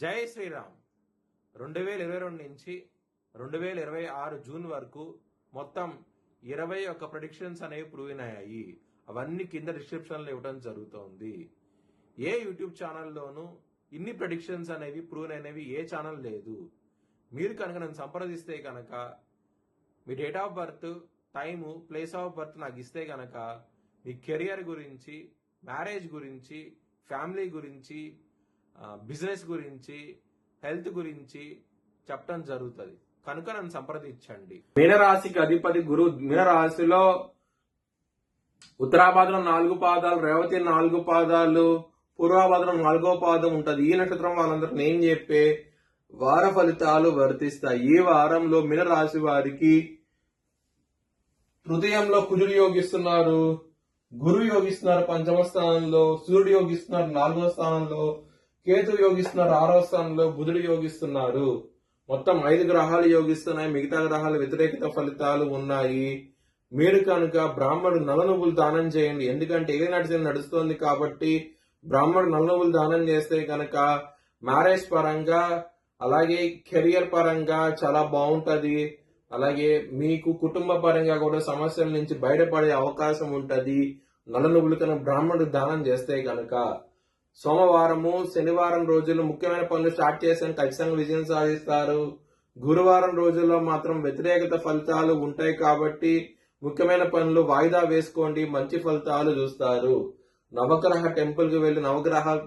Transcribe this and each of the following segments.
జై శ్రీరామ్. 2022 నుంచి 2026 జూన్ వరకు మొత్తం 21 ప్రెడిక్షన్స్ అనేవి ప్రూవ్ అయ్యాయి. అవన్నీ కింద డిస్క్రిప్షన్లో ఇవ్వడం జరుగుతోంది. ఏ యూట్యూబ్ ఛానల్లోనూ ఇన్ని ప్రెడిక్షన్స్ అనేవి ప్రూవ్ అయినవి ఏ ఛానల్ లేదు. మీరు కనుక నన్ను సంప్రదిస్తే కనుక మీ date of birth, time, place of birth నాకు ఇస్తే కనుక మీ కెరియర్ గురించి, మ్యారేజ్ గురించి, ఫ్యామిలీ గురించి, బిజినెస్ గురించి, హెల్త్ గురించి చెప్పడం జరుగుతుంది. కనుక నన్ను సంప్రదించండి. మీనరాశికి అధిపతి గురు. మీనరాశిలో ఉత్తరాభాద్రం 4 పాదాలు, రేవతి 4 పాదాలు, పూర్వాభాద్రం 4వ పాదం ఉంటది. ఈ నక్షత్రం వాళ్ళందరూ నేను చెప్పే వార ఫలితాలు వర్తిస్తాయి. ఈ వారంలో మీనరాశి వారికి తృతీయంలో కుజుడు యోగిస్తున్నారు, గురువు యోగిస్తున్నారు 5వ స్థానంలో, సూర్యుడు యోగిస్తున్నారు 4వ స్థానంలో, కేతు యోగిస్తున్నారు 6వ స్థానంలో, బుధుడు యోగిస్తున్నారు. మొత్తం 5 గ్రహాలు యోగిస్తున్నాయి. మిగతా గ్రహాలు వ్యతిరేకత ఫలితాలు ఉన్నాయి. మీరు కనుక బ్రాహ్మణుడు నల్ల నువ్వులు దానం చేయండి. ఎందుకంటే ఏలినాటి నడుస్తోంది కాబట్టి బ్రాహ్మణుడు నల్ల నువ్వులు దానం చేస్తే కనుక మ్యారేజ్ పరంగా, అలాగే కెరియర్ పరంగా చాలా బాగుంటది. అలాగే మీకు కుటుంబ పరంగా కూడా సమస్యల నుంచి బయటపడే అవకాశం ఉంటది. నల్ల నువ్వులు కనుక బ్రాహ్మణుడు దానం చేస్తే కనుక. సోమవారము, శనివారం రోజులు ముఖ్యమైన పనులు స్టార్ట్ చేసాను, ఖచ్చితంగా విజయం సాధిస్తారు. గురువారం రోజుల్లో మాత్రం వ్యతిరేకత ఫలితాలు ఉంటాయి కాబట్టి ముఖ్యమైన పనులు వాయిదా వేసుకోండి, మంచి ఫలితాలు చూస్తారు. నవగ్రహ టెంపుల్ కి వెళ్లి నవగ్రహాల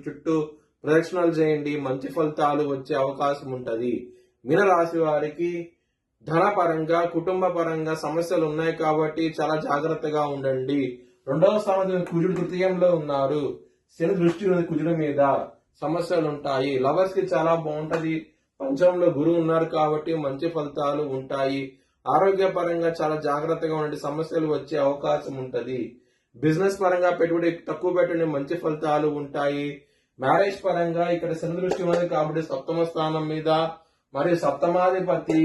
చుట్టూ ప్రదక్షిణలు చేయండి, మంచి ఫలితాలు వచ్చే అవకాశం ఉంటది. మీనరాశి వారికి ధనపరంగా, కుటుంబ పరంగా సమస్యలు ఉన్నాయి కాబట్టి చాలా జాగ్రత్తగా ఉండండి. 2వ స్థానంలో కుజుడు తృతీయంలో ఉన్నారు. శని దృష్టి కుజుడు మీద సమస్యలు ఉంటాయి. లవర్స్ కి చాలా బాగుంటది. పంచమంలో గురువు ఉన్నారు కాబట్టి మంచి ఫలితాలు ఉంటాయి. ఆరోగ్య పరంగా చాలా జాగ్రత్తగా ఉండండి, సమస్యలు వచ్చే అవకాశం ఉంటది. బిజినెస్ పరంగా పెట్టుబడి తక్కువ పెట్టండి, మంచి ఫలితాలు ఉంటాయి. మ్యారేజ్ పరంగా ఇక్కడ శని దృష్టి ఉంది కాబట్టి 7వ స్థానం మీద, మరియు సప్తమాధిపతి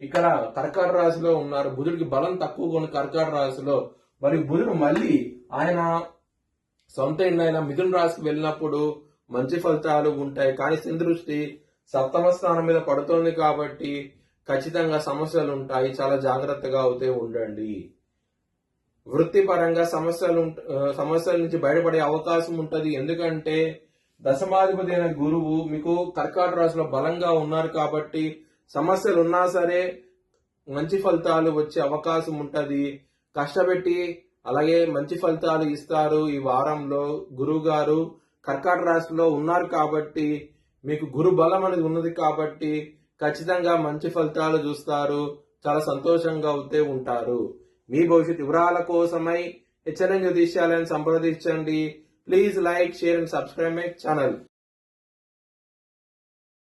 ఇక్కడ కర్కాట రాశిలో ఉన్నారు. బుధుడికి బలం తక్కువగా ఉంది కర్కాట రాశిలో. మరియు బుధుడు మళ్ళీ ఆయన సొంత ఇండైన మిథున రాశికి వెళ్ళినప్పుడు మంచి ఫలితాలు ఉంటాయి. కానీ శని దృష్టి 7వ స్థానం మీద పడుతోంది కాబట్టి ఖచ్చితంగా సమస్యలు ఉంటాయి. చాలా జాగ్రత్తగా అవుతే ఉండండి. వృత్తిపరంగా సమస్యల నుంచి బయటపడే అవకాశం ఉంటది. ఎందుకంటే దశమాధిపతి అయిన గురువు మీకు కర్కాట రాశిలో బలంగా ఉన్నారు కాబట్టి సమస్యలు ఉన్నా సరే మంచి ఫలితాలు వచ్చే అవకాశం ఉంటది. కష్టపెట్టి అలాగే మంచి ఫలితాలు ఇస్తారు. ఈ వారంలో గురువు గారు కర్కాట రాశిలో ఉన్నారు కాబట్టి మీకు గురు బలం అనేది ఉన్నది కాబట్టి ఖచ్చితంగా మంచి ఫలితాలు చూస్తారు. చాలా సంతోషంగా అవుతే ఉంటారు. మీ భవిష్యత్ వివరాల కోసమై హెచ్చరిక జ్యోతిష్యాలను సంప్రదించండి. Please like, share and subscribe my channel.